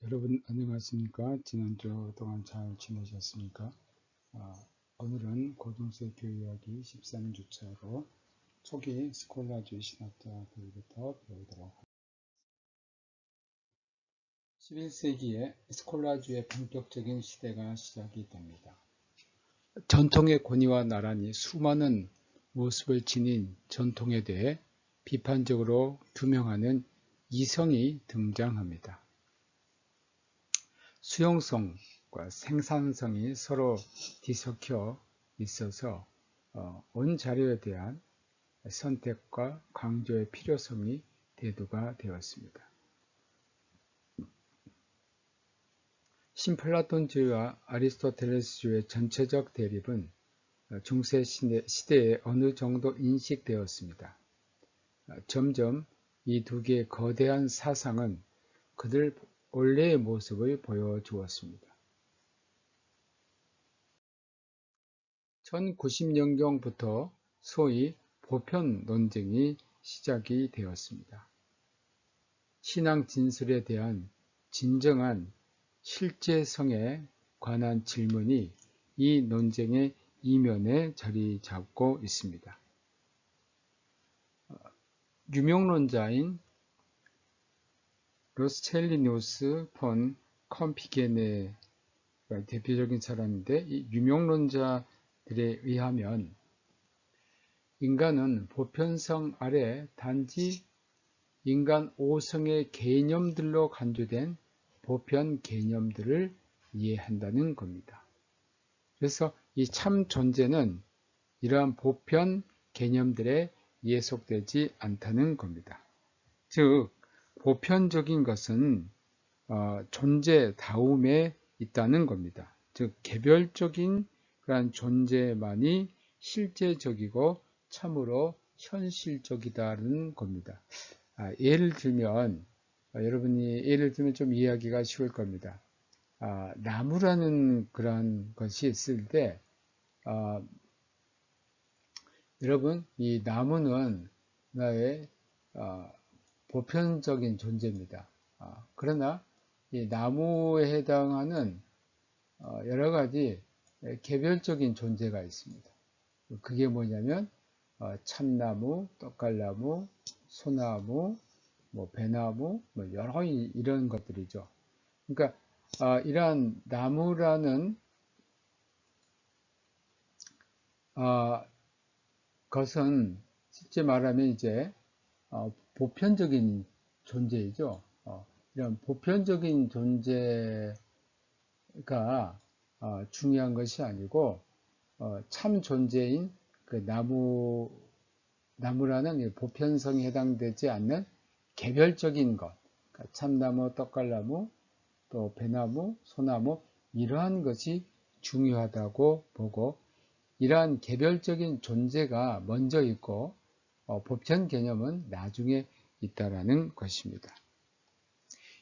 여러분 안녕하십니까? 지난주 동안 잘 지내셨습니까? 오늘은 고등수의 교육이야기 13주차로 초기 스콜라주의 신학자 글부터 배우도록 하겠습니다. 11세기에 스콜라주의 본격적인 시대가 시작이 됩니다. 전통의 권위와 나란히 수많은 모습을 지닌 전통에 대해 비판적으로 규명하는 이성이 등장합니다. 수용성과 생산성이 서로 뒤섞여 있어서 온 자료에 대한 선택과 강조의 필요성이 대두가 되었습니다. 신플라톤주의와 아리스토텔레스주의의 전체적 대립은 중세 시대에 어느 정도 인식되었습니다. 점점 이 두 개의 거대한 사상은 그들 원래의 모습을 보여주었습니다. 1090년경부터 소위 보편 논쟁이 시작이 되었습니다. 신앙 진술에 대한 진정한 실제성에 관한 질문이 이 논쟁의 이면에 자리 잡고 있습니다. 유명론자인 로스첼리누스 폰 컴피게네가 대표적인 사람인데, 이 유명론자들에 의하면 인간은 보편성 아래 단지 인간 오성의 개념들로 간주된 보편 개념들을 이해한다는 겁니다. 그래서 이 참 존재는 이러한 보편 개념들에 예속되지 않다는 겁니다. 즉, 보편적인 것은 존재다움에 있다는 겁니다. 즉, 개별적인 그러한 존재만이 실제적이고 참으로 현실적이다는 겁니다. 예를 들면 좀 이해하기가 쉬울 겁니다. 나무라는 그런 것이 있을 때 여러분, 이 나무는 나의 보편적인 존재입니다. 그러나 이 나무에 해당하는 여러 가지 개별적인 존재가 있습니다. 그게 뭐냐면 참나무, 떡갈나무, 소나무, 배나무, 여러 이런 것들이죠. 그러니까 이러한 나무라는 것은 실제 말하면 이제 보편적인 존재이죠. 이런 보편적인 존재가 중요한 것이 아니고 참 존재인 그 나무라는 보편성에 해당되지 않는 개별적인 것, 그러니까 참나무, 떡갈나무, 또 배나무, 소나무 이러한 것이 중요하다고 보고, 이러한 개별적인 존재가 먼저 있고 보편 개념은 나중에 있다라는 것입니다.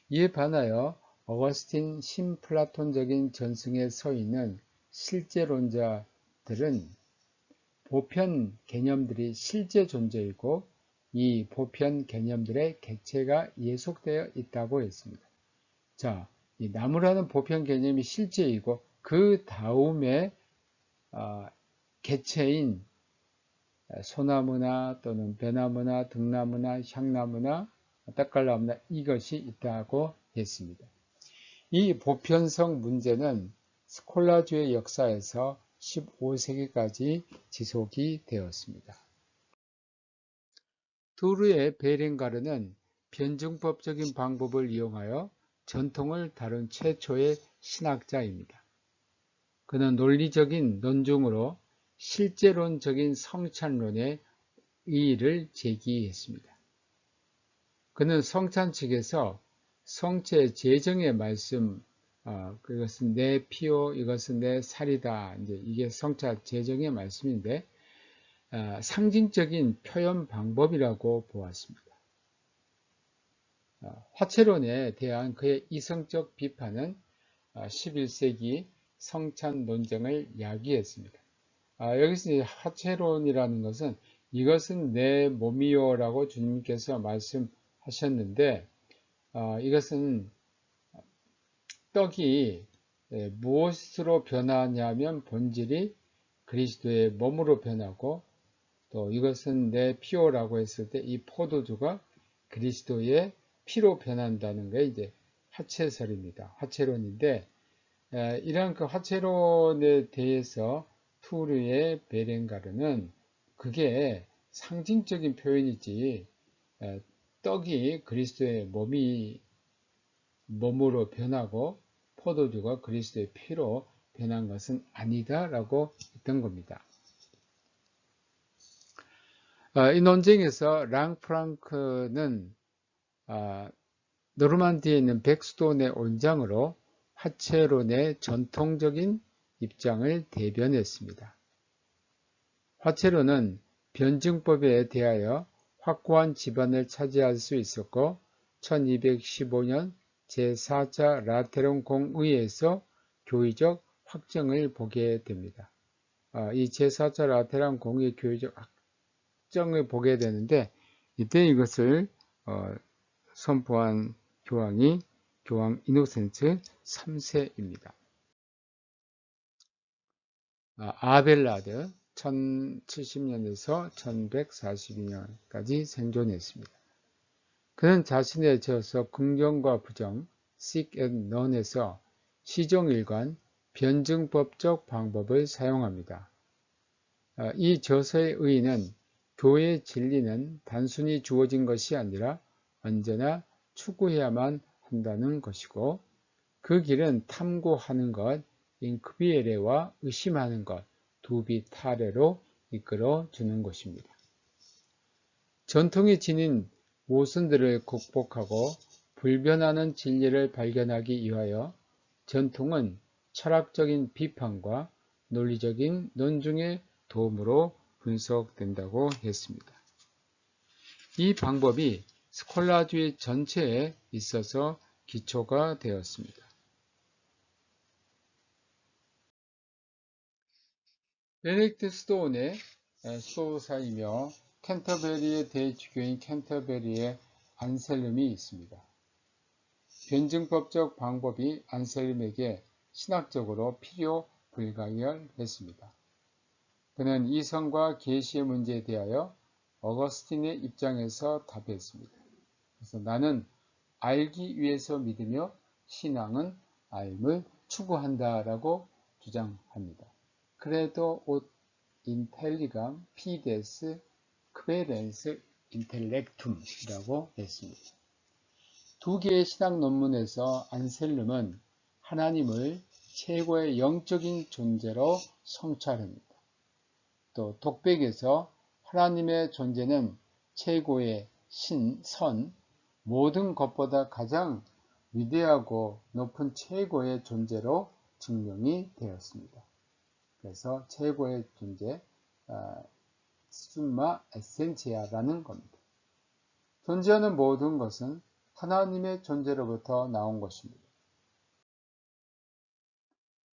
이에 반하여 어거스틴 신플라톤적인 전승에 서 있는 실제론자들은 보편 개념들이 실제 존재이고 이 보편 개념들의 객체가 예속되어 있다고 했습니다. 자, 이 나무라는 보편 개념이 실제이고 그 다음에 객체인 소나무나 또는 배나무나 등나무나 향나무나 떡갈나무나 이것이 있다고 했습니다. 이 보편성 문제는 스콜라주의 역사에서 15세기까지 지속이 되었습니다. 두르의 베렌가르는 변증법적인 방법을 이용하여 전통을 다룬 최초의 신학자입니다. 그는 논리적인 논증으로 실제론적인 성찬론의 이의를 제기했습니다. 그는 성찬 측에서 성체 제정의 말씀, 그것은 내 피요, 이것은 내 살이다. 이제 이게 성차 제정의 말씀인데, 상징적인 표현 방법이라고 보았습니다. 화채론에 대한 그의 이성적 비판은 11세기 성찬 논쟁을 야기했습니다. 여기서 화채론이라는 것은 이것은 내 몸이요 라고 주님께서 말씀하셨는데, 이것은 떡이 무엇으로 변하냐면 본질이 그리스도의 몸으로 변하고, 또 이것은 내 피요라고 했을 때 이 포도주가 그리스도의 피로 변한다는 게 이제 화채설입니다. 화채론인데, 이러한 그 화채론에 대해서 투르의 베렌가르는 그게 상징적인 표현이지, 떡이 그리스도의 몸으로 변하고 포도주가 그리스도의 피로 변한 것은 아니다라고 했던 겁니다. 이 논쟁에서 랑프랑크는 노르만디에 있는 백수돈의 온장으로 화채론의 전통적인 입장을 대변했습니다. 화채론은 변증법에 대하여 확고한 지반을 차지할 수 있었고 1215년 제4차 라테론 공의에서 교의적 확정을 보게 됩니다. 이 제4차 라테론 공의의 교의적 확정을 보게 되는데, 이때 이것을 선포한 교황이 교황 이노센트 3세입니다. 아벨라드 1070년에서 1142년까지 생존했습니다. 그는 자신의 저서 긍정과 부정, Sick and None에서 시종일관 변증법적 방법을 사용합니다. 이 저서의 의의는 교회의 진리는 단순히 주어진 것이 아니라 언제나 추구해야만 한다는 것이고, 그 길은 탐구하는 것, 인크비에레와 의심하는 것, 두비타레로 이끌어 주는 것입니다. 전통이 지닌 모순들을 극복하고 불변하는 진리를 발견하기 위하여 전통은 철학적인 비판과 논리적인 논증의 도움으로 분석된다고 했습니다. 이 방법이 스콜라주의 전체에 있어서 기초가 되었습니다. 베네딕트 스토운의 수도사이며 캔터베리의 대주교인 캔터베리의 안셀름이 있습니다. 변증법적 방법이 안셀름에게 신학적으로 필요 불가결했습니다. 그는 이성과 계시의 문제에 대하여 어거스틴의 입장에서 답했습니다. 그래서 나는 알기 위해서 믿으며 신앙은 알을 추구한다라고 주장합니다. 크레도 옷 인텔리감 피데스 크베렌스 인텔렉툼이라고 했습니다. 두 개의 신학 논문에서 안셀름은 하나님을 최고의 영적인 존재로 성찰합니다. 또 독백에서 하나님의 존재는 최고의 선, 모든 것보다 가장 위대하고 높은 최고의 존재로 증명이 되었습니다. 그래서 최고의 존재, 숨마 에센치아라는 겁니다. 존재하는 모든 것은 하나님의 존재로부터 나온 것입니다.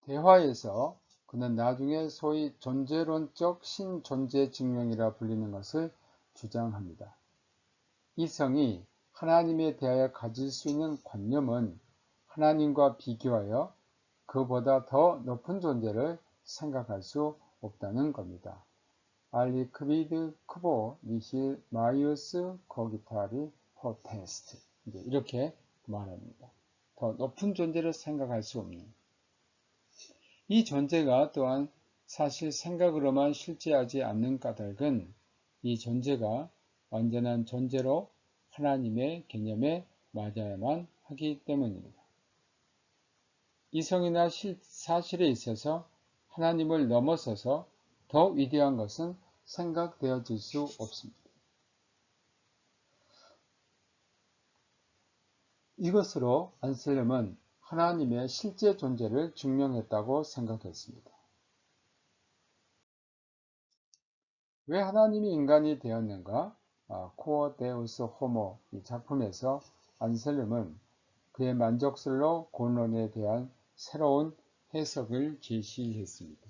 대화에서 그는 나중에 소위 존재론적 신존재 증명이라 불리는 것을 주장합니다. 이성이 하나님에 대하여 가질 수 있는 관념은 하나님과 비교하여 그보다 더 높은 존재를 생각할 수 없다는 겁니다. 알리 크비드 크보 니힐 마이우스 거기타리 포테스트, 이렇게 말합니다. 더 높은 존재를 생각할 수 없는, 이 존재가 또한 사실 생각으로만 실제하지 않는 까닭은 이 존재가 완전한 존재로 하나님의 개념에 맞아야만 하기 때문입니다. 이성이나 사실에 있어서 하나님을 넘어서서 더 위대한 것은 생각되어질 수 없습니다. 이것으로 안셀름은 하나님의 실제 존재를 증명했다고 생각했습니다. 왜 하나님이 인간이 되었는가? 코어 데우스 호모 이 작품에서 안셀름은 그의 만족설로 본론에 대한 새로운 해석을 제시했습니다.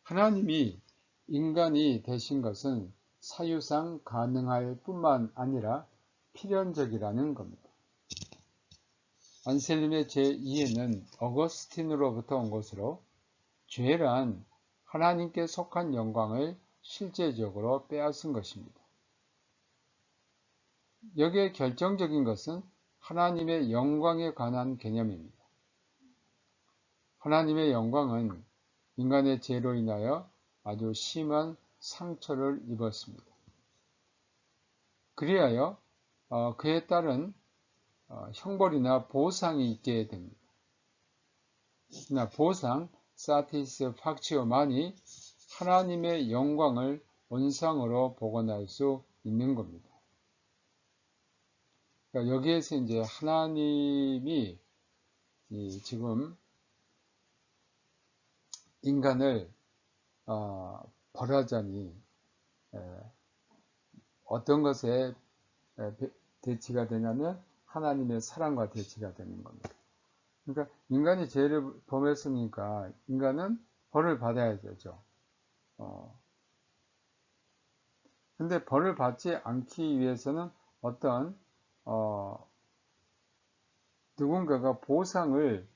하나님이 인간이 되신 것은 사유상 가능할 뿐만 아니라 필연적이라는 겁니다. 안셀림의 제2회는 어거스틴으로부터 온 것으로 죄란 하나님께 속한 영광을 실제적으로 빼앗은 것입니다. 여기에 결정적인 것은 하나님의 영광에 관한 개념입니다. 하나님의 영광은 인간의 죄로 인하여 아주 심한 상처를 입었습니다. 그리하여 그에 따른 형벌이나 보상이 있게 됩니다. 그러나 보상, 사티스팍치오만이 하나님의 영광을 원상으로 복원할 수 있는 겁니다. 그러니까 여기에서 이제 하나님이 지금 인간을 벌하자니 어떤 것에 대치가 되냐면 하나님의 사랑과 대치가 되는 겁니다. 그러니까 인간이 죄를 범했으니까 인간은 벌을 받아야 되죠. 근데 벌을 받지 않기 위해서는 어떤 누군가가 보상을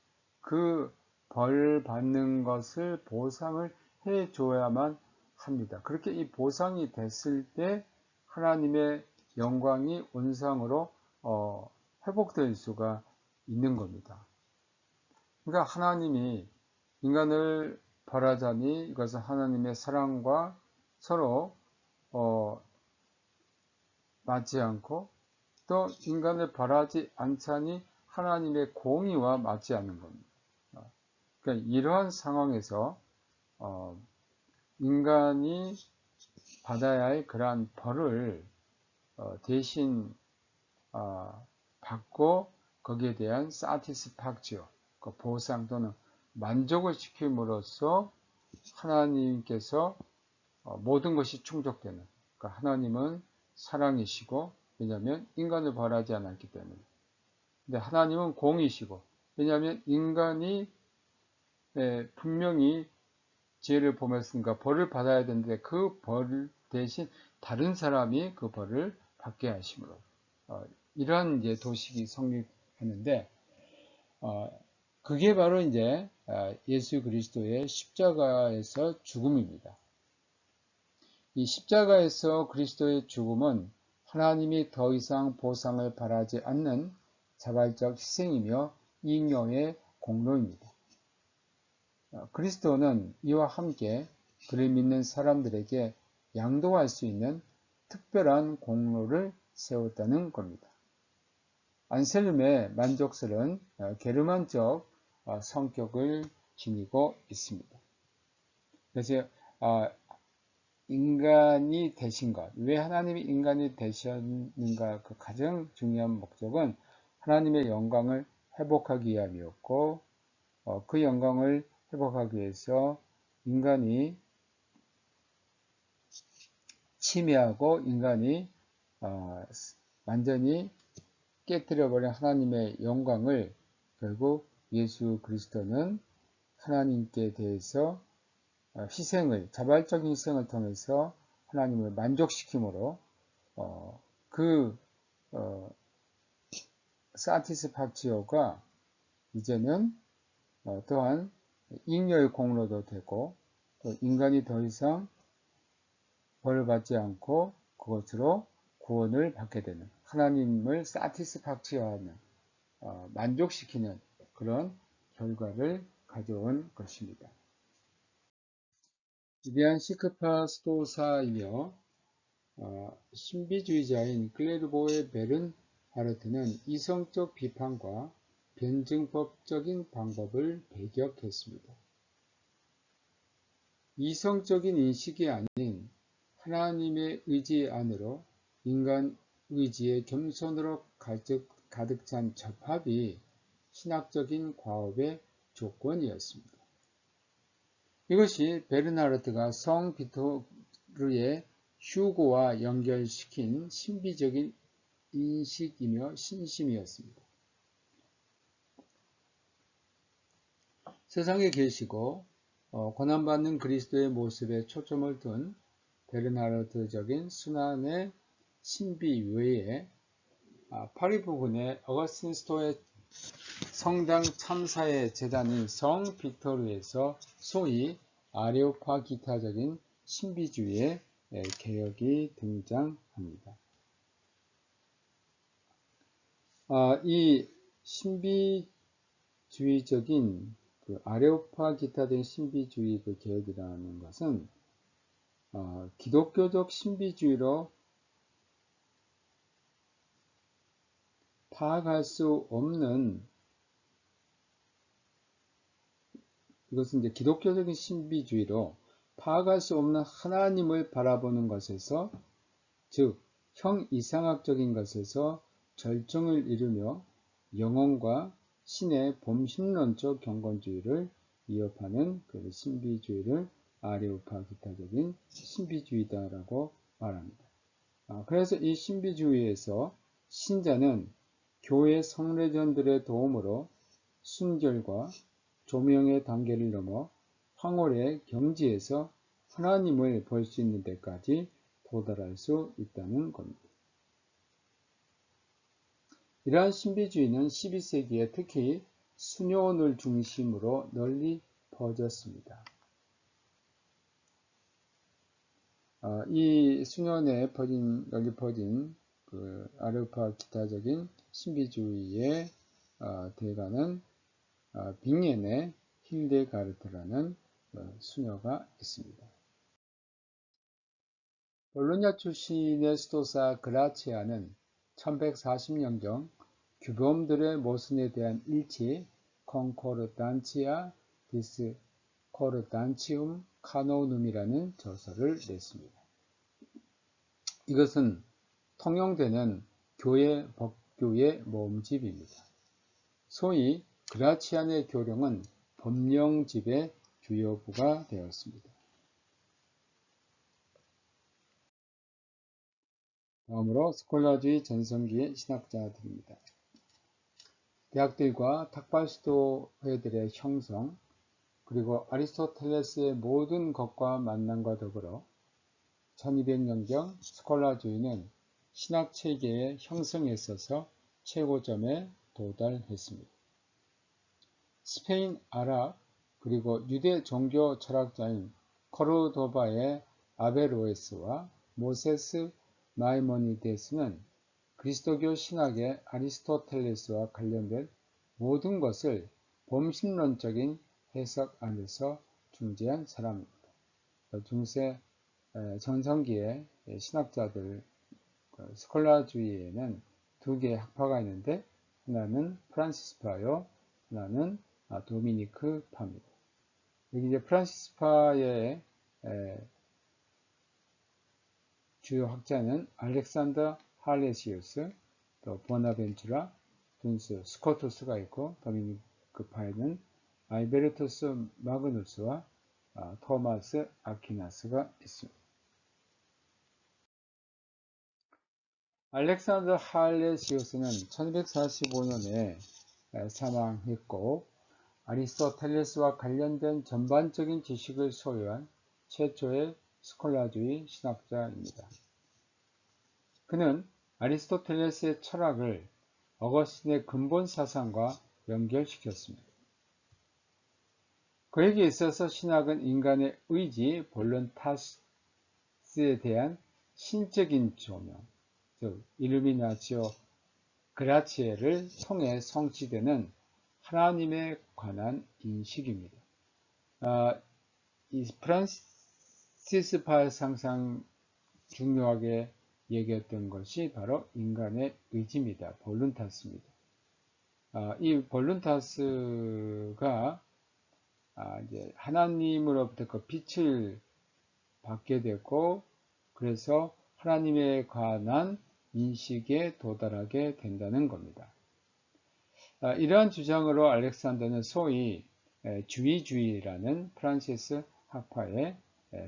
그 벌 받는 것을 보상을 해줘야만 합니다. 그렇게 이 보상이 됐을 때 하나님의 영광이 온상으로 회복될 수가 있는 겁니다. 그러니까 하나님이 인간을 벌하자니 이것은 하나님의 사랑과 서로 맞지 않고 또 인간을 벌하지 않자니 하나님의 공의와 맞지 않는 겁니다. 그러니까 이러한 상황에서 인간이 받아야 할 그러한 벌을 대신 받고 거기에 대한 사티스팍지오, 그 보상 또는 만족을 시킴으로써 하나님께서 모든 것이 충족되는, 그러니까 하나님은 사랑이시고, 왜냐하면 인간을 벌하지 않았기 때문에. 근데 하나님은 공이시고, 왜냐하면 인간이 분명히 죄를 범했으니까 벌을 받아야 되는데 그 벌 대신 다른 사람이 그 벌을 받게 하심으로 이러한 이제 도식이 성립하는데 그게 바로 이제 예수 그리스도의 십자가에서 죽음입니다. 이 십자가에서 그리스도의 죽음은 하나님이 더 이상 보상을 바라지 않는 자발적 희생이며 잉여의 공로입니다. 그리스도는 이와 함께 그를 믿는 사람들에게 양도할 수 있는 특별한 공로를 세웠다는 겁니다. 안셀름의 만족설은 게르만적 성격을 지니고 있습니다. 그래서 인간이 되신 것, 왜 하나님이 인간이 되셨는가, 그 가장 중요한 목적은 하나님의 영광을 회복하기 위함이었고 그 영광을 회복하기 위해서 인간이 침해하고 인간이 완전히 깨뜨려버린 하나님의 영광을 결국 예수 그리스도는 하나님께 대해서 자발적인 희생을 통해서 하나님을 만족시킴으로 사티스팍치오가 이제는 또한 잉여의 공로도 되고 또 인간이 더 이상 벌을 받지 않고 그것으로 구원을 받게 되는 하나님을 사티스팍치오하는 만족시키는 그런 결과를 가져온 것입니다. 위대한 시크파 스토사이며 신비주의자인 클레르보의 베른하르트는 이성적 비판과 변증법적인 방법을 배격했습니다. 이성적인 인식이 아닌 하나님의 의지 안으로 인간 의지의 겸손으로 가득 찬 접합이 신학적인 과업의 조건이었습니다. 이것이 베르나르트가 성 비토르의 휴고와 연결시킨 신비적인 인식이며 신심이었습니다. 세상에 계시고 고난받는 그리스도의 모습에 초점을 둔 베르나르트적인 순환의 신비 외에 파리 부근의 어거스틴 스토어에 성당 참사의 재단인 성 빅토르에서 소위 아레오파기타적인 신비주의의 개혁이 등장합니다. 이 신비주의적인 그 아레오파기타적인 신비주의 그 개혁이라는 것은 기독교적 신비주의로 파악할 수 없는, 이것은 이제 기독교적인 신비주의로 파악할 수 없는 하나님을 바라보는 것에서, 즉 형이상학적인 것에서 절정을 이루며 영혼과 신의 범신론적 경건주의를 위협하는 그 신비주의를 아레오파기타적인 신비주의다라고 말합니다. 그래서 이 신비주의에서 신자는 교회 성례전들의 도움으로 순결과 조명의 단계를 넘어 황홀의 경지에서 하나님을 볼 수 있는 데까지 도달할 수 있다는 겁니다. 이러한 신비주의는 12세기에 특히 수녀원을 중심으로 널리 퍼졌습니다. 이 수녀원에 널리 퍼진 그 아레오파기타적인 신비주의의 대가는 빙옌의 힐데가르트라는 수녀가 있습니다. 볼로냐 출신의 수도사 그라치아는 1140년경 규범들의 모순에 대한 일치 컨코르단치아 디스코르단치움 카노눔이라는 저서를 냈습니다. 이것은 통용되는 교회 법규의 모음집입니다. 소위 그라치안의 교령은 법령집의 주요부가 되었습니다. 다음으로 스콜라주의 전성기의 신학자들입니다. 대학들과 탁발수도회들의 형성, 그리고 아리스토텔레스의 모든 것과 만남과 더불어 1200년경 스콜라주의는 신학체계의 형성에 있어서 최고점에 도달했습니다. 스페인 아랍 그리고 유대 종교 철학자인 코르도바의 아베로에스와 모세스 마이모니데스는 그리스도교 신학의 아리스토텔레스와 관련된 모든 것을 범신론적인 해석 안에서 중재한 사람입니다. 중세 전성기의 신학자들 스콜라주의에는 두 개의 학파가 있는데 하나는 프란시스파요, 하나는 도미니크 파입니다. 여기 이제 프란시스파의 주요 학자는 알렉산더 할레시우스, 또 보나벤투라, 둔스, 스코투스가 있고 도미니크 파에는 아이베르투스 마그누스와 토마스 아퀴나스가 있습니다. 알렉산더 할레시우스는 1245년에 사망했고 아리스토텔레스와 관련된 전반적인 지식을 소유한 최초의 스콜라주의 신학자입니다. 그는 아리스토텔레스의 철학을 어거스틴의 근본 사상과 연결시켰습니다. 그에게 있어서 신학은 인간의 의지, 볼론타스에 대한 신적인 조명, 즉 일루미나치오 그라치에를 통해 성취되는 하나님에 관한 인식입니다. 이 프란시스파 상상 중요하게 얘기했던 것이 바로 인간의 의지입니다. 볼룬타스입니다. 이 볼룬타스가 이제 하나님으로부터 그 빛을 받게 되고 그래서 하나님에 관한 인식에 도달하게 된다는 겁니다. 이러한 주장으로 알렉산더는 소위 주의주의라는 프란시스 학파의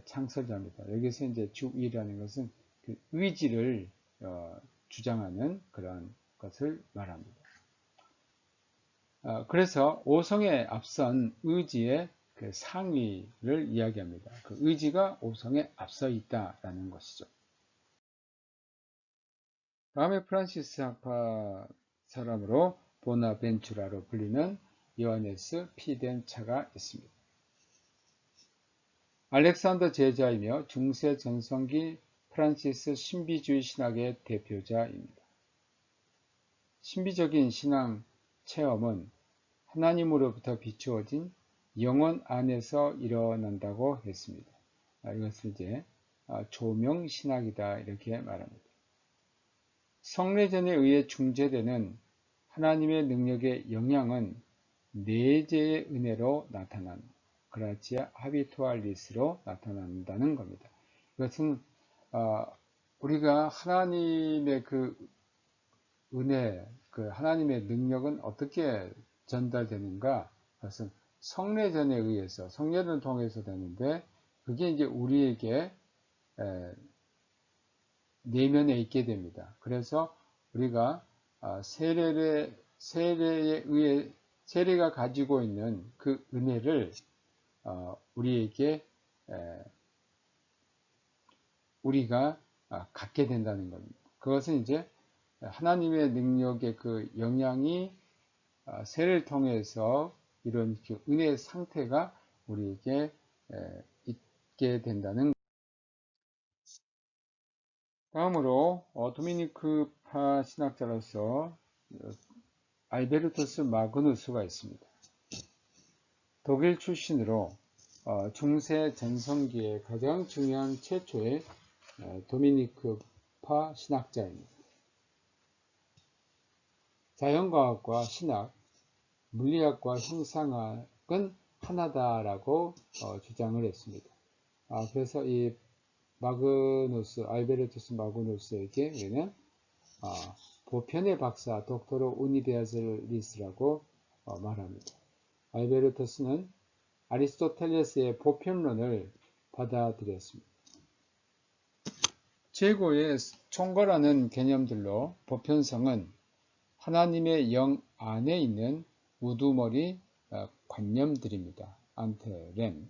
창설자입니다. 여기서 이제 주의라는 것은 그 의지를 주장하는 그런 것을 말합니다. 그래서 오성에 앞선 의지의 그 상위를 이야기합니다. 그 의지가 오성에 앞서 있다라는 것이죠. 다음에 프란시스 학파 사람으로 보나벤투라로 불리는 요하네스 피덴 차가 있습니다. 알렉산더 제자이며 중세 전성기 프란시스 신비주의 신학의 대표자입니다. 신비적인 신앙 체험은 하나님으로부터 비추어진 영혼 안에서 일어난다고 했습니다. 이것을 이제 조명신학이다 이렇게 말합니다. 성례전에 의해 중재되는 하나님의 능력의 영향은 내재의 은혜로 나타난 그라치아 하비투알리스로 나타난다는 겁니다. 이것은 우리가 하나님의 그 은혜, 그 하나님의 능력은 어떻게 전달되는가? 그것은 성례전에 의해서, 성례를 통해서 되는데, 그게 이제 우리에게 내면에 있게 됩니다. 그래서 우리가 세례에 의해 세례가 가지고 있는 그 은혜를 우리에게 우리가 갖게 된다는 겁니다. 그것은 이제 하나님의 능력의 그 영향이 세례를 통해서 이런 은혜의 상태가 우리에게 있게 된다는 겁니다. 다음으로 도미니크파 신학자로서 알베르토스 마그누스가 있습니다. 독일 출신으로 중세 전성기의 가장 중요한 최초의 도미니크파 신학자입니다. 자연과학과 신학, 물리학과 형상학은 하나다라고 주장을 했습니다. 그래서 이 알베르투스 마그누스에게 우리는 보편의 박사 독토로 우니베르살리스라고 말합니다. 알베르투스는 아리스토텔레스의 보편론을 받아들였습니다. 최고의 총괄하는 개념들로 보편성은 하나님의 영 안에 있는 우두머리 관념들입니다. 안테렘.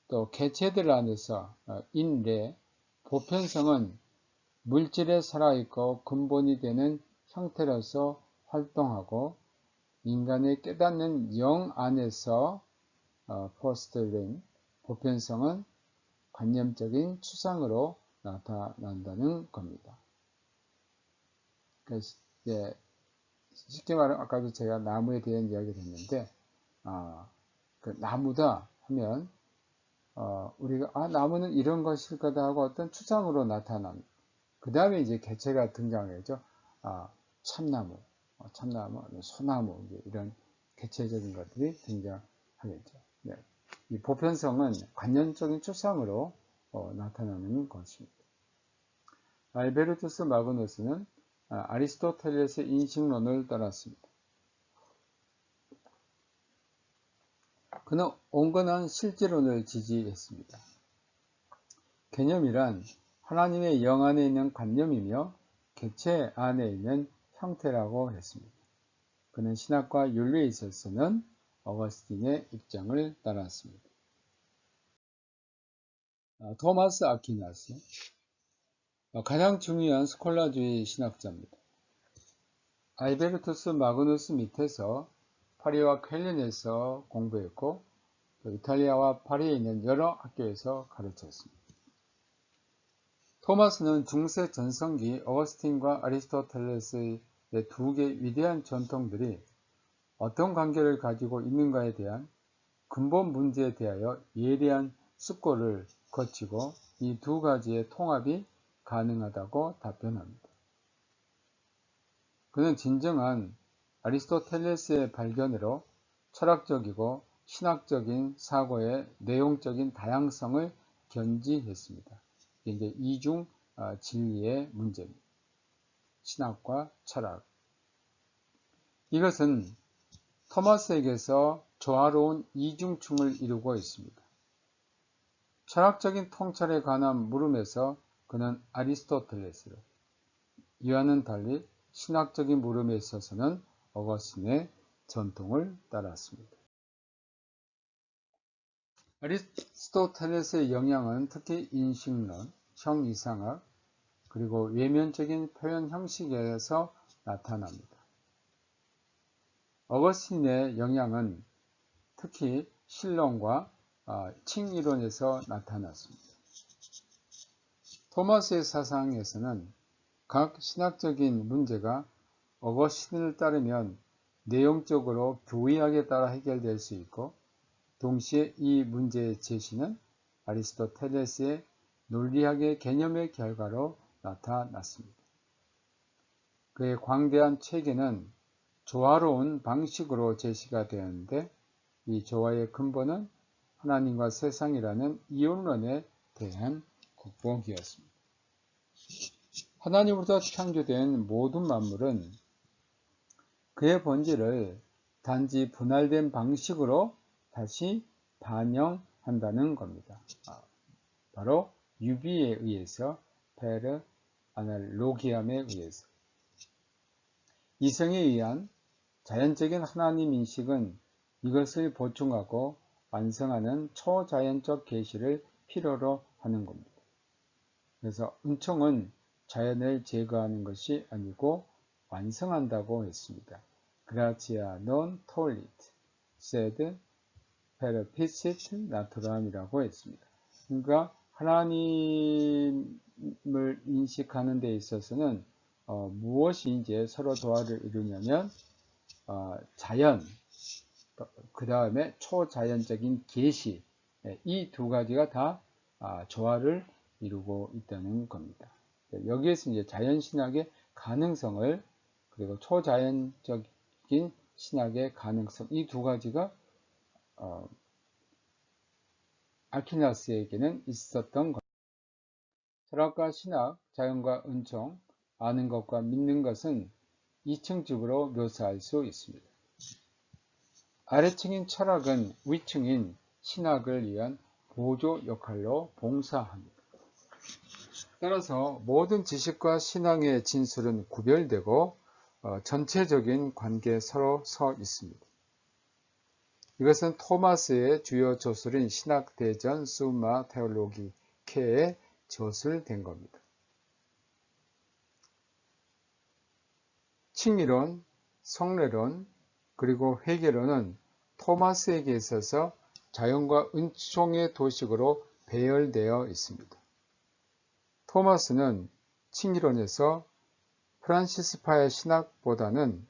또 개체들 안에서 인레, 보편성은 물질에 살아있고 근본이 되는 형태로서 활동하고 인간의 깨닫는 영 안에서 포스트렘, 보편성은 관념적인 추상으로 나타난다는 겁니다. 그래서 쉽게 말하면 아까도 제가 나무에 대한 이야기를 했는데 그 나무다 하면 우리가 나무는 이런 것일 거다 하고 어떤 추상으로 나타납니다. 그 다음에 이제 개체가 등장하죠. 참나무, 소나무 이런 개체적인 것들이 등장하겠죠. 네. 이 보편성은 관념적인 추상으로 나타나는 것입니다. 알베르투스 마그누스는 아리스토텔레스의 인식론을 따랐습니다. 그는 온건한 실제론을 지지했습니다. 개념이란 하나님의 영 안에 있는 관념이며 개체 안에 있는 형태라고 했습니다. 그는 신학과 윤리에 있어서는 어거스틴의 입장을 따랐습니다. 토마스 아퀴나스, 가장 중요한 스콜라주의 신학자입니다. 알베르투스 마그누스 밑에서 파리와 쾰른에서 공부했고 이탈리아와 파리에 있는 여러 학교에서 가르쳤습니다. 토마스는 중세 전성기 어거스틴과 아리스토텔레스의 두 개의 위대한 전통들이 어떤 관계를 가지고 있는가에 대한 근본 문제에 대하여 예리한 숙고를 거치고 이 두 가지의 통합이 가능하다고 답변합니다. 그는 진정한 아리스토텔레스의 발견으로 철학적이고 신학적인 사고의 내용적인 다양성을 견지했습니다. 이게 이제 이중 진리의 문제입니다. 신학과 철학. 이것은 토마스에게서 조화로운 이중충을 이루고 있습니다. 철학적인 통찰에 관한 물음에서 그는 아리스토텔레스를, 이와는 달리 신학적인 물음에 있어서는 어거스틴의 전통을 따랐습니다. 아리스토텔레스의 영향은 특히 인식론, 형이상학, 그리고 외면적인 표현 형식에서 나타납니다. 어거스틴의 영향은 특히 신론과 칭이론에서 나타났습니다. 토마스의 사상에서는 각 신학적인 문제가 어거스틴을 따르면 내용적으로 교리학에 따라 해결될 수 있고, 동시에 이 문제의 제시는 아리스토텔레스의 논리학의 개념의 결과로 나타났습니다. 그의 광대한 체계는 조화로운 방식으로 제시가 되었는데, 이 조화의 근본은 하나님과 세상이라는 이원론에 대한 국복이었습니다. 하나님으로부터 창조된 모든 만물은 그의 본질을 단지 분할된 방식으로 다시 반영한다는 겁니다. 바로 유비에 의해서, 페르 아날로기함에 의해서. 이성에 의한 자연적인 하나님 인식은 이것을 보충하고 완성하는 초자연적 계시를 필요로 하는 겁니다. 그래서 은총은 자연을 제거하는 것이 아니고 완성한다고 했습니다. Gratia non tollit, sed perficit naturam이라고 했습니다. 그러니까 하나님을 인식하는 데 있어서는 무엇이 이제 서로 조화를 이루냐면 자연, 그 다음에 초자연적인 계시, 이 두 가지가 다 조화를 이루고 있다는 겁니다. 여기에서 이제 자연신학의 가능성을, 그리고 초자연적인 신학의 가능성, 이 두 가지가 아퀴나스에게는 있었던 것. 철학과 신학, 자연과 은총, 아는 것과 믿는 것은 2층집으로 묘사할 수 있습니다. 아래층인 철학은 위층인 신학을 위한 보조 역할로 봉사합니다. 따라서 모든 지식과 신앙의 진술은 구별되고 전체적인 관계에 서로 서 있습니다. 이것은 토마스의 주요 저술인 신학대전 스umma theologica에 저술된 겁니다. 칭의론, 성례론, 그리고 회계론은 토마스에게 있어서 자연과 은총의 도식으로 배열되어 있습니다. 토마스는 칭의론에서 프란시스파의 신학보다는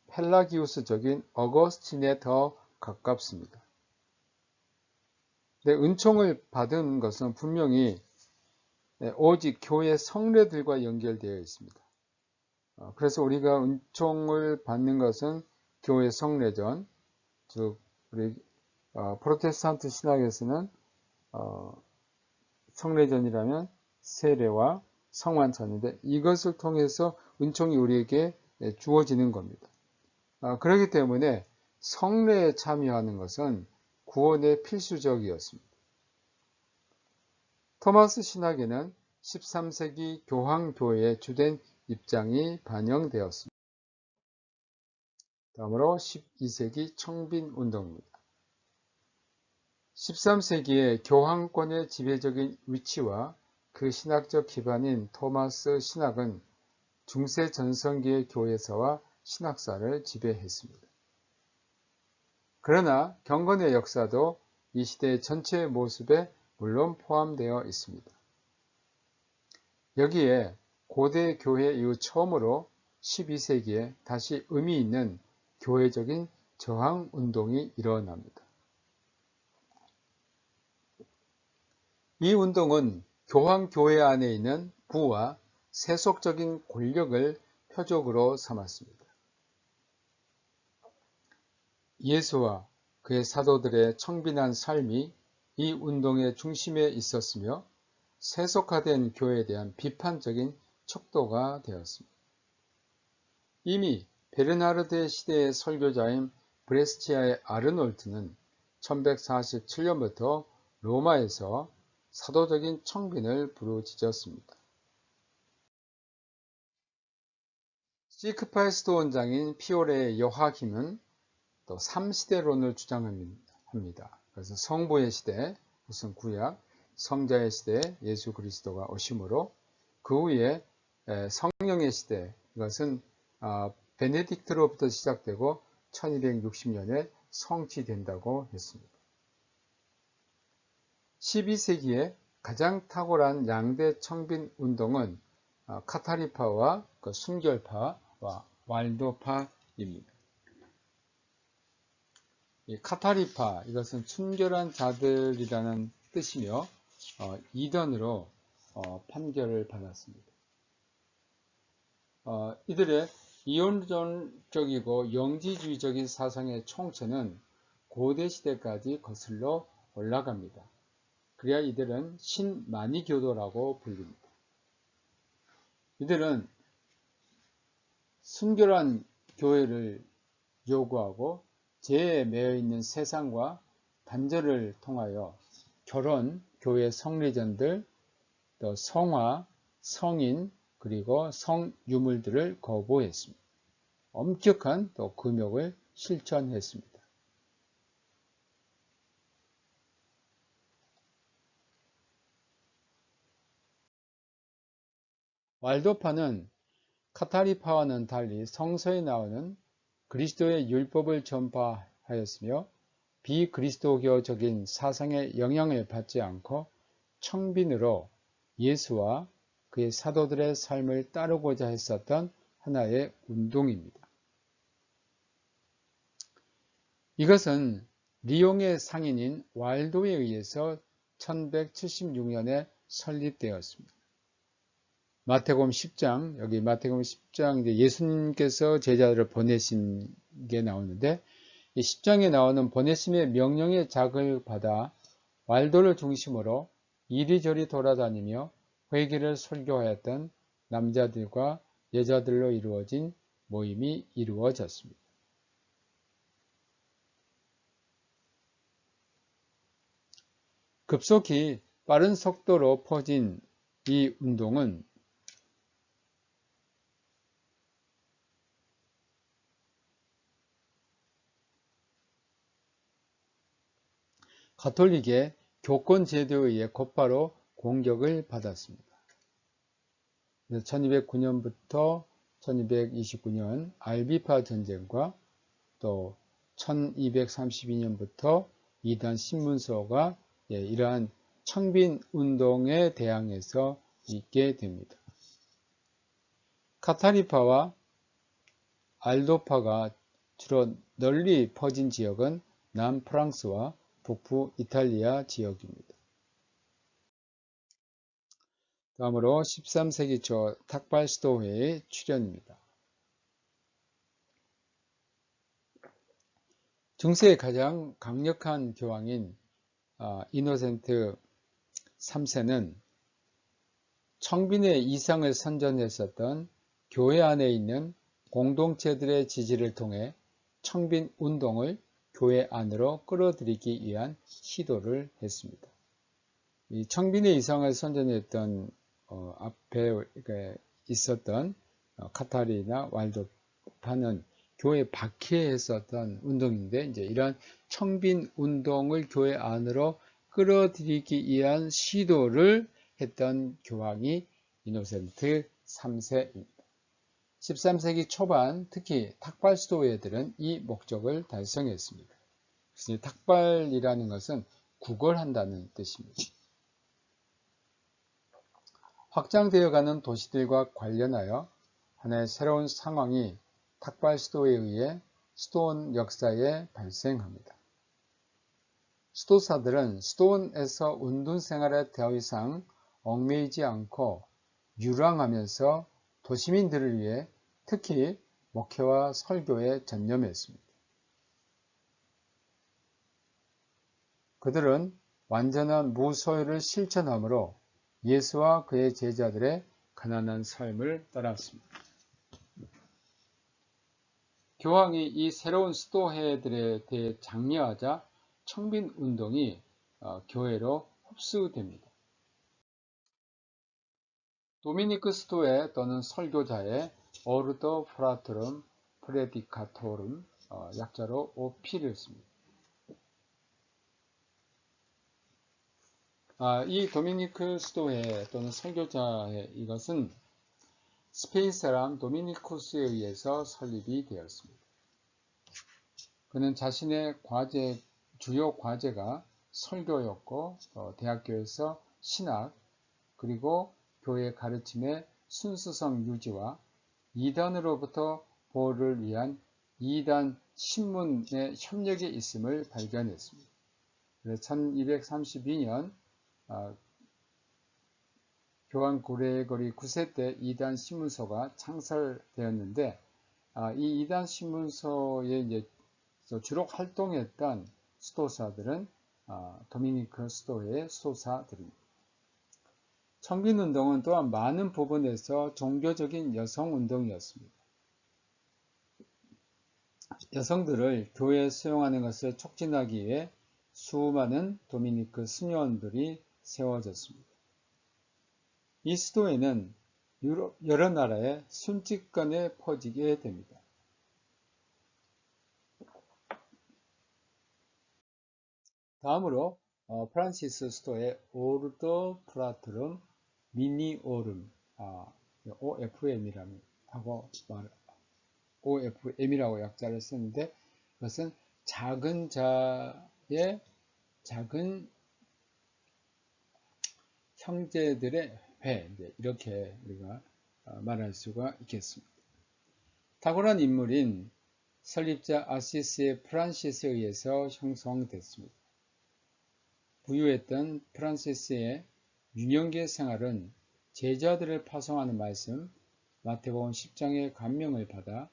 펠라기우스적인 어거스틴에 더 가깝습니다. 은총을 받은 것은 분명히 오직 교회 성례들과 연결되어 있습니다. 그래서 우리가 은총을 받는 것은 교회 성례전, 즉 우리 프로테스탄트 신학에서는 성례전이라면 세례와 성만찬인데, 이것을 통해서 은총이 우리에게 주어지는 겁니다. 그렇기 때문에 성례에 참여하는 것은 구원의 필수적이었습니다. 토마스 신학에는 13세기 교황교회의 주된 입장이 반영되었습니다. 다음으로 12세기 청빈운동입니다. 13세기의 교황권의 지배적인 위치와 그 신학적 기반인 토마스 신학은 중세 전성기의 교회사와 신학사를 지배했습니다. 그러나 경건의 역사도 이 시대의 전체의 모습에 물론 포함되어 있습니다. 여기에 고대 교회 이후 처음으로 12세기에 다시 의미 있는 교회적인 저항 운동이 일어납니다. 이 운동은 교황교회 안에 있는 부와 세속적인 권력을 표적으로 삼았습니다. 예수와 그의 사도들의 청빈한 삶이 이 운동의 중심에 있었으며, 세속화된 교회에 대한 비판적인 척도가 되었습니다. 이미 베르나르드의 시대의 설교자인 브레스치아의 아르놀트는 1147년부터 로마에서 사도적인 청빈을 부르짖었습니다. 시크파이스트 원장인 피오레의 여하김은 또 3시대론을 주장합니다. 그래서 성부의 시대, 우선 구약, 성자의 시대, 예수 그리스도가 오심으로, 그 후에 성령의 시대, 이것은 베네딕트로부터 시작되고 1260년에 성취된다고 했습니다. 12세기에 가장 탁월한 양대 청빈 운동은 카타리파와 순결파와 왈도파입니다. 이 카타리파, 이것은 순결한 자들이라는 뜻이며 이단으로 판결을 받았습니다. 이들의 이론적이고 영지주의적인 사상의 총체는 고대 시대까지 거슬러 올라갑니다. 그래야 이들은 신마니교도라고 불립니다. 이들은 순결한 교회를 요구하고 죄에 매여 있는 세상과 단절을 통하여 결혼, 교회 성례전들, 또 성화, 성인, 그리고 성유물들을 거부했습니다. 엄격한 또 금욕을 실천했습니다. 왈도파는 카타리파와는 달리 성서에 나오는 그리스도의 율법을 전파하였으며 비그리스도교적인 사상의 영향을 받지 않고 청빈으로 예수와 그의 사도들의 삶을 따르고자 했었던 하나의 운동입니다. 이것은 리옹의 상인인 왈도에 의해서 1176년에 설립되었습니다. 마태복음 10장, 여기 마태복음 10장 예수님께서 제자들을 보내신 게 나오는데, 이 10장에 나오는 보내심의 명령의 자극을 받아 왈도를 중심으로 이리저리 돌아다니며 회개를 설교하였던 남자들과 여자들로 이루어진 모임이 이루어졌습니다. 급속히 빠른 속도로 퍼진 이 운동은 가톨릭의 교권 제도에 의해 곧바로 공격을 받았습니다. 1209년부터 1229년 알비파 전쟁과 또 1232년부터 이단 신문서가 이러한 청빈 운동에 대항해서 있게 됩니다. 카타리파와 알도파가 주로 널리 퍼진 지역은 남프랑스와 북부 이탈리아 지역입니다. 다음으로 13세기 초 탁발스토회의 출현입니다. 중세의 가장 강력한 교황인 이노센트 3세는 청빈의 이상을 선전했었던 교회 안에 있는 공동체들의 지지를 통해 청빈 운동을 교회 안으로 끌어들이기 위한 시도를 했습니다. 이 청빈의 이상을 선전했던 앞에 있었던 카타리나 왈도파는 교회 밖에 했었던 운동인데, 이제 이런 청빈 운동을 교회 안으로 끌어들이기 위한 시도를 했던 교황이 이노센트 3세입니다. 13세기 초반 특히 탁발스토회들은 이 목적을 달성했습니다. 그래서 탁발이라는 것은 구걸한다는 뜻입니다. 확장되어가는 도시들과 관련하여 하나의 새로운 상황이 탁발스토에 의해 스토온 역사에 발생합니다. 수도사들은 스토온에서 운동 생활에 더 이상 얽매이지 않고 유랑하면서 도시민들을 위해 특히 목회와 설교에 전념했습니다. 그들은 완전한 무소유를 실천함으로 예수와 그의 제자들의 가난한 삶을 따랐습니다. 교황이 이 새로운 스토해들에 대해 장려하자 청빈 운동이 교회로 흡수됩니다. 도미니크 스토해 또는 설교자의 오르도 프라토름 프레디카토름, 약자로 OP를 씁니다. 이 도미니크 스토해 또는 설교자의 이것은 스페인 사람 도미니쿠스에 의해서 설립이 되었습니다. 그는 자신의 주요 과제가 설교였고, 대학교에서 신학, 그리고 교회 가르침의 순수성 유지와 이단으로부터 보호를 위한 이단 신문의 협력에 있음을 발견했습니다. 그래서 1232년 교황 고레고리 9세 때 이단 신문서가 창설되었는데, 이 이단 신문서에 이제 주로 활동했던 수도사들은 도미니크 수도의 수도사들입니다. 청빈운동은 또한 많은 부분에서 종교적인 여성운동이었습니다. 여성들을 교회에 수용하는 것을 촉진하기 위해 수많은 도미니크 수녀원들이 세워졌습니다. 이 수도에는 여러 나라에 순직간에 퍼지게 됩니다. 다음으로 프란시스 수도의 오르도 프라트룸 미니오름, OFM이라고 약자를 쓰는데, 그것은 작은 자의 작은 형제들의 회, 이렇게 우리가 말할 수가 있겠습니다. 탁월한 인물인 설립자 아시스의 프란시스에 의해서 형성됐습니다. 부유했던 프란시스의 유년기 생활은 제자들을 파송하는 말씀, 마태복음 10장의 감명을 받아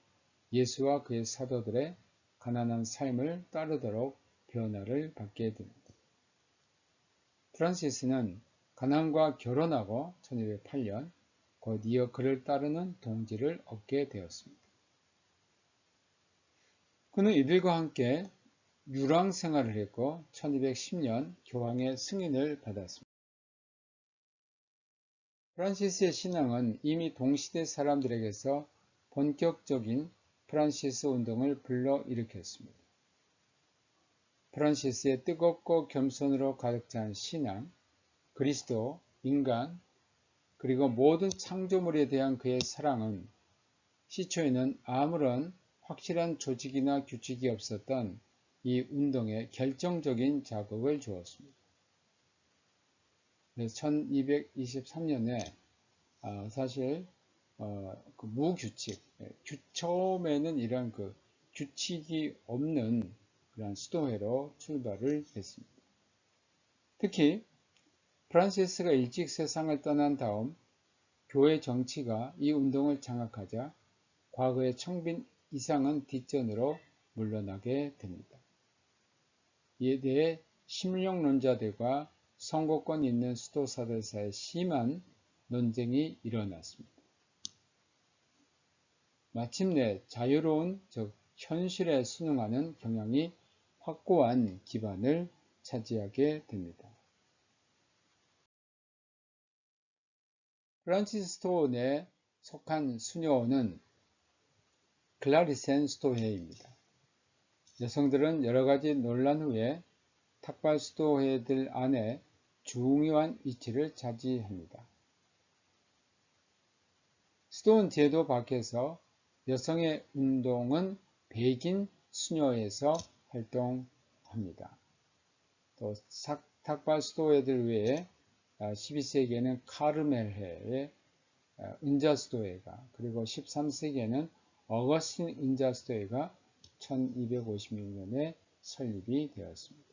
예수와 그의 사도들의 가난한 삶을 따르도록 변화를 받게 됩니다. 프란시스는 가난과 결혼하고 1208년 곧 이어 그를 따르는 동지를 얻게 되었습니다. 그는 이들과 함께 유랑 생활을 했고 1210년 교황의 승인을 받았습니다. 프란시스의 신앙은 이미 동시대 사람들에게서 본격적인 프란시스 운동을 불러일으켰습니다. 프란시스의 뜨겁고 겸손으로 가득 찬 신앙, 그리스도, 인간, 그리고 모든 창조물에 대한 그의 사랑은 시초에는 아무런 확실한 조직이나 규칙이 없었던 이 운동에 결정적인 자극을 주었습니다. 1223년에 사실 무규칙, 처음에는 이런 규칙이 없는 그런 수도회로 출발을 했습니다. 특히 프란시스가 일찍 세상을 떠난 다음 교회 정치가 이 운동을 장악하자 과거의 청빈 이상은 뒷전으로 물러나게 됩니다. 이에 대해 심령론자들과 선거권 있는 수도사들 사이에 심한 논쟁이 일어났습니다. 마침내 자유로운, 즉 현실에 순응하는 경향이 확고한 기반을 차지하게 됩니다. 프란치스토원에 속한 수녀원은 클라리센 수도회입니다. 여성들은 여러가지 논란 후에 탁발 수도회들 안에 중요한 위치를 차지합니다. 수도원 제도 밖에서 여성의 운동은 백인 수녀에서 활동합니다. 또 탁발 수도회들 외에 12세기에는 카르멜회의 은자수도회가, 그리고 13세기에는 어거스틴 은자수도회가 1256년에 설립이 되었습니다.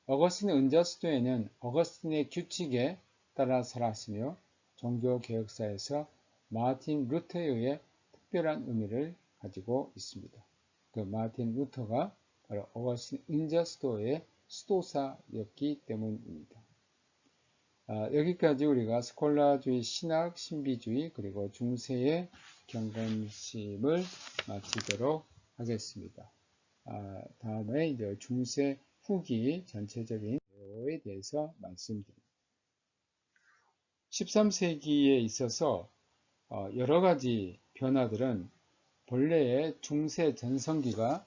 어거스틴 은자수도회는 어거스틴의 규칙에 따라 살았으며 종교개혁사에서 마틴 루터에 의해 특별한 의미를 가지고 있습니다. 그 마틴 루터가 바로 어거스틴 은자수도회의 수도사였기 때문입니다. 여기까지 우리가 스콜라주의, 신학, 신비주의, 그리고 중세의 경건심을 마치도록 하겠습니다. 다음에 이제 중세 후기 전체적인 내용에 대해서 말씀드립니다. 13세기에 있어서 여러 가지 변화들은 본래의 중세 전성기가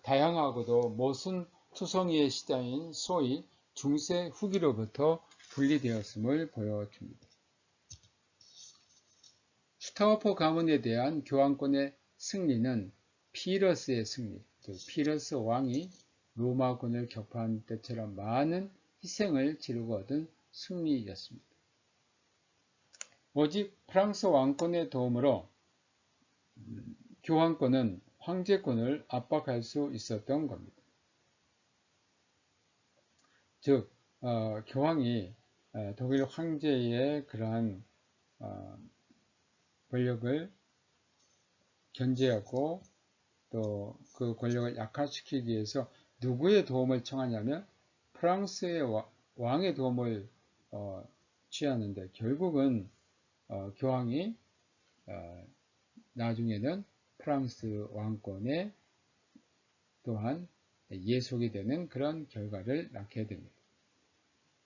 다양하고도 모순 투성이의 시대인 소위 중세 후기로부터 분리되었음을 보여줍니다. 스타워포 가문에 대한 교황권의 승리는 피러스의 승리, 즉 피러스 왕이 로마군을 격파한 때처럼 많은 희생을 치르고 얻은 승리였습니다. 오직 프랑스 왕권의 도움으로 교황권은 황제권을 압박할 수 있었던 겁니다. 즉 교황이 독일 황제의 그러한 권력을 견제하고 또 그 권력을 약화시키기 위해서 누구의 도움을 청하냐면 프랑스의 왕의 도움을 취하는데 결국은 교황이 나중에는 프랑스 왕권에 또한 예속이 되는 그런 결과를 낳게 됩니다.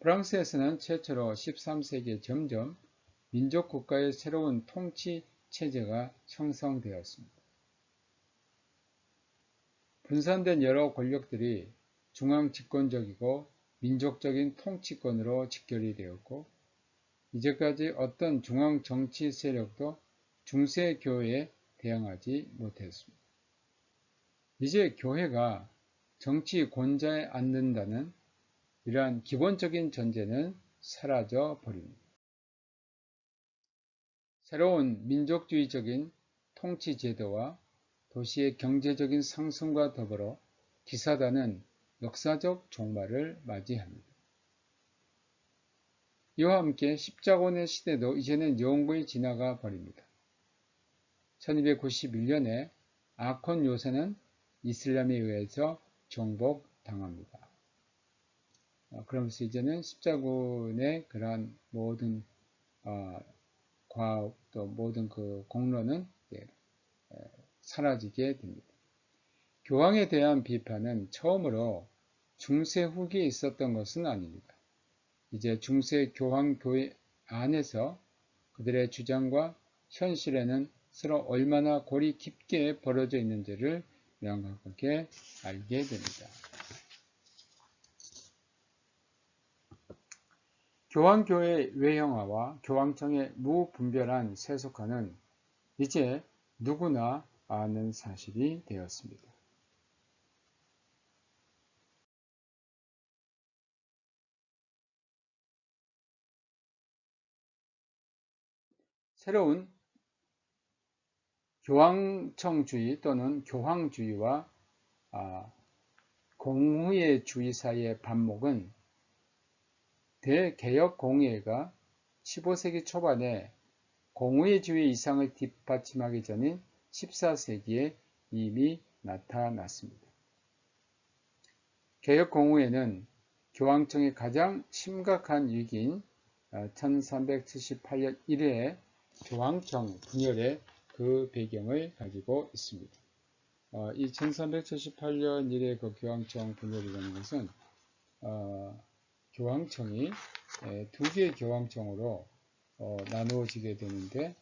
프랑스에서는 최초로 13세기에 점점 민족국가의 새로운 통치 체제가 형성되었습니다. 분산된 여러 권력들이 중앙 집권적이고 민족적인 통치권으로 직결이 되었고 이제까지 어떤 중앙 정치 세력도 중세 교회에 대항하지 못했습니다. 이제 교회가 정치 권좌에 앉는다는 이러한 기본적인 전제는 사라져 버립니다. 새로운 민족주의적인 통치 제도와 도시의 경제적인 상승과 더불어 기사단은 역사적 종말을 맞이합니다. 이와 함께 십자군의 시대도 이제는 영구히 지나가 버립니다. 1291년에 아콘 요새는 이슬람에 의해서 정복당합니다. 그러면서 이제는 십자군의 그러한 모든 과업 또 모든 그 공로는 사라지게 됩니다. 교황에 대한 비판은 처음으로 중세 후기에 있었던 것은 아닙니다. 이제 중세 교황 교회 안에서 그들의 주장과 현실에는 서로 얼마나 골이 깊게 벌어져 있는지를 명확하게 알게 됩니다. 교황교회 외형화와 교황청의 무분별한 세속화는 이제 누구나 아는 사실이 되었습니다. 새로운 교황청주의 또는 교황주의와 공의주의 사이의 반목은 대개혁공의회가 15세기 초반에 공의주의 이상을 뒷받침하기 전인 14세기에 이미 나타났습니다. 개혁공의회는 교황청의 가장 심각한 위기인 1378년 1회 교황청 분열의 그 배경을 가지고 있습니다. 이 1378년 1회 그 교황청 분열이라는 것은 교황청이 두 개의 교황청으로 나누어지게 되는데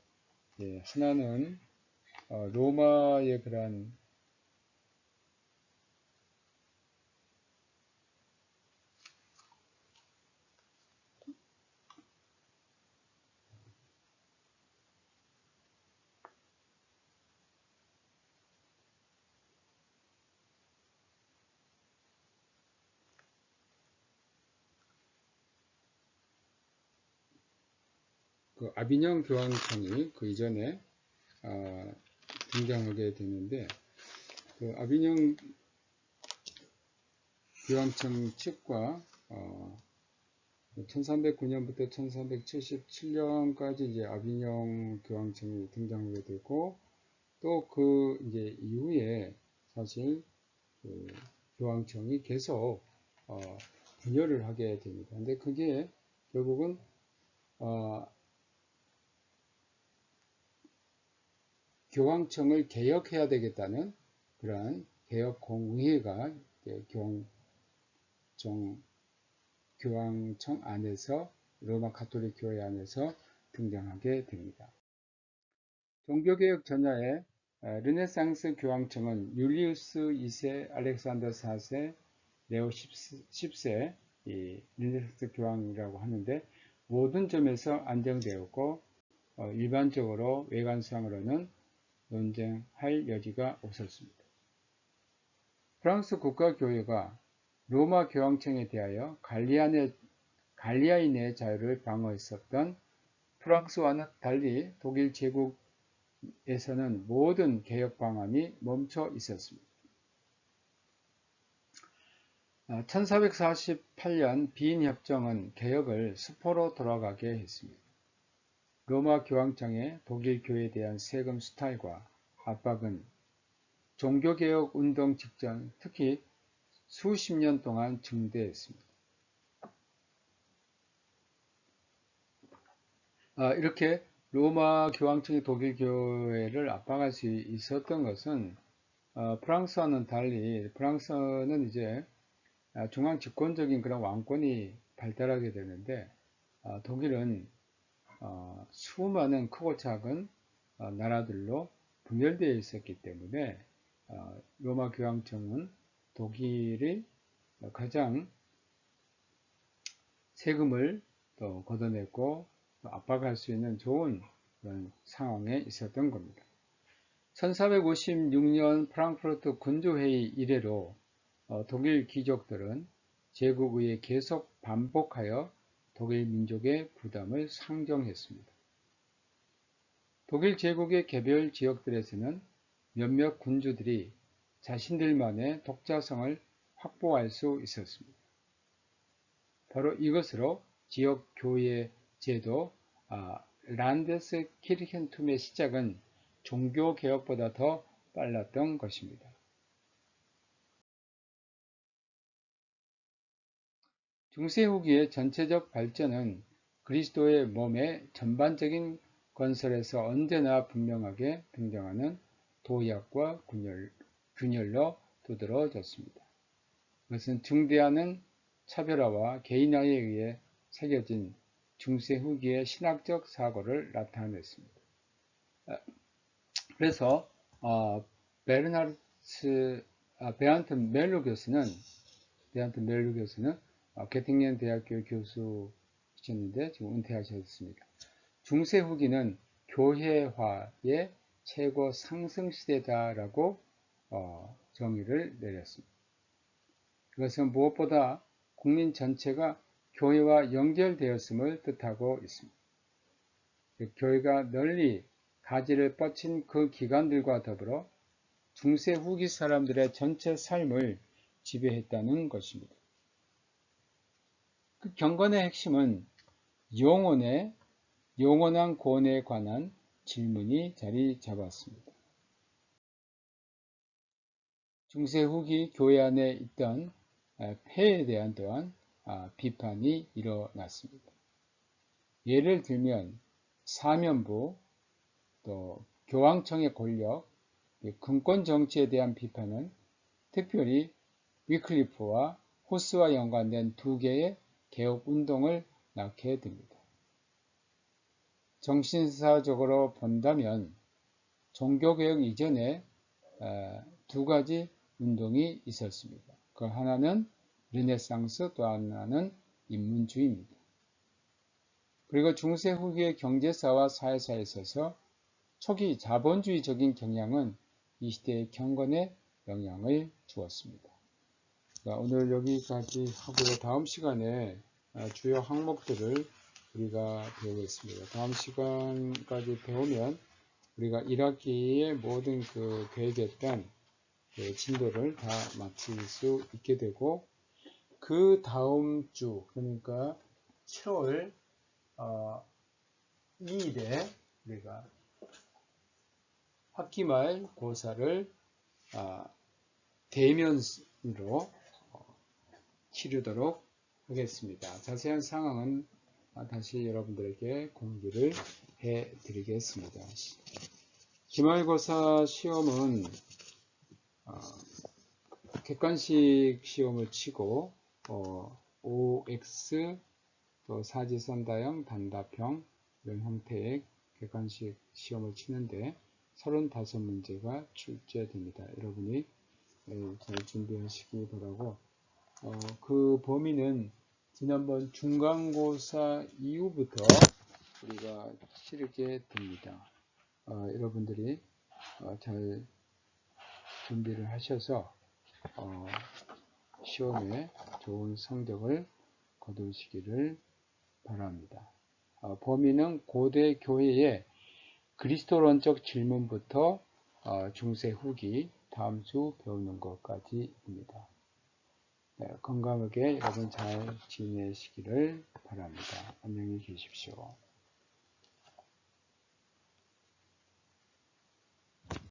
하나는 로마의 그러한 그 아비뇽 교황청이 그 이전에 등장하게 되는데 그 아비뇽 교황청 측과 1309년부터 1377년까지 이제 아비뇽 교황청이 등장하게 되고 또 그 이제 이후에 사실 그 교황청이 계속 분열을 하게 됩니다. 근데 그게 결국은 교황청을 개혁해야 되겠다는 그러한 개혁공의회가 교황청 안에서 로마 가톨릭 교회 안에서 등장하게 됩니다. 종교개혁 전야에 르네상스 교황청은 율리우스 2세, 알렉산더 4세, 레오 10세 이 르네상스 교황이라고 하는데 모든 점에서 안정되었고 일반적으로 외관상으로는 논쟁할 여지가 없었습니다. 프랑스 국가교회가 로마 교황청에 대하여 갈리아인의 자유를 방어했었던 프랑스와는 달리 독일 제국에서는 모든 개혁 방안이 멈춰 있었습니다. 1448년 비인 협정은 개혁을 수포로 돌아가게 했습니다. 로마 교황청의 독일 교회에 대한 세금 수탈과 압박은 종교개혁 운동 직전 특히 수십 년 동안 증대했습니다. 이렇게 로마 교황청이 독일 교회를 압박할 수 있었던 것은 프랑스와는 달리 프랑스는 이제 중앙 집권적인 그런 왕권이 발달하게 되는데 독일은 수많은 크고 작은 나라들로 분열되어 있었기 때문에 로마 교황청은 독일이 가장 세금을 또 걷어냈고 압박할 수 있는 좋은 그런 상황에 있었던 겁니다. 1456년 프랑크푸르트 군주회의 이래로 독일 귀족들은 제국의회에 계속 반복하여 독일 민족의 부담을 상정했습니다. 독일 제국의 개별 지역들에서는 몇몇 군주들이 자신들만의 독자성을 확보할 수 있었습니다. 바로 이것으로 지역 교회 제도 란데스 키르헨툼의 시작은 종교 개혁보다 더 빨랐던 것입니다. 중세 후기의 전체적 발전은 그리스도의 몸의 전반적인 건설에서 언제나 분명하게 등장하는 도약과 균열로 두드러졌습니다. 그것은 중대하는 차별화와 개인화에 의해 새겨진 중세 후기의 신학적 사고를 나타냈습니다. 그래서 베안트 멜루 교수는 게팅겐 대학교 교수이셨는데 지금 은퇴하셨습니다. 중세 후기는 교회화의 최고 상승 시대다라고 정의를 내렸습니다. 이것은 무엇보다 국민 전체가 교회와 연결되었음을 뜻하고 있습니다. 교회가 널리 가지를 뻗친 그 기관들과 더불어 중세 후기 사람들의 전체 삶을 지배했다는 것입니다. 그 경건의 핵심은 영원한 구원에 관한 질문이 자리 잡았습니다. 중세 후기 교회 안에 있던 폐에 대한 또한 비판이 일어났습니다. 예를 들면 사면부, 또 교황청의 권력, 금권 정치에 대한 비판은 특별히 위클리프와 후스와 연관된 두 개의 개혁 운동을 낳게 됩니다. 정신사적으로 본다면 종교개혁 이전에 두 가지 운동이 있었습니다. 그 하나는 르네상스, 또 하나는 인문주의입니다. 그리고 중세 후기의 경제사와 사회사에 있어서 초기 자본주의적인 경향은 이 시대의 경건에 영향을 주었습니다. 오늘 여기까지 하고요. 다음 시간에 주요 항목들을 우리가 배우겠습니다. 다음 시간까지 배우면 우리가 1학기의 모든 그 계획했던 진도를 다 마칠 수 있게 되고, 그 다음 주, 그러니까 7월 2일에 우리가 학기 말 고사를 대면으로 치르도록 하겠습니다. 자세한 상황은 다시 여러분들에게 공지를 해 드리겠습니다. 기말고사 시험은 객관식 시험을 치고 OX, 또 사지선다형, 단답형 이런 형태의 객관식 시험을 치는데 35문제가 출제됩니다. 여러분이 잘 준비하시기 바라고, 그 범위는 지난번 중간고사 이후부터 우리가 치르게 됩니다. 여러분들이 잘 준비를 하셔서 시험에 좋은 성적을 거두시기를 바랍니다. 범위는 고대 교회의 그리스도론적 질문부터 중세 후기 다음 주 배우는 것까지입니다. 네, 건강하게 여러분 잘 지내시기를 바랍니다. 안녕히 계십시오.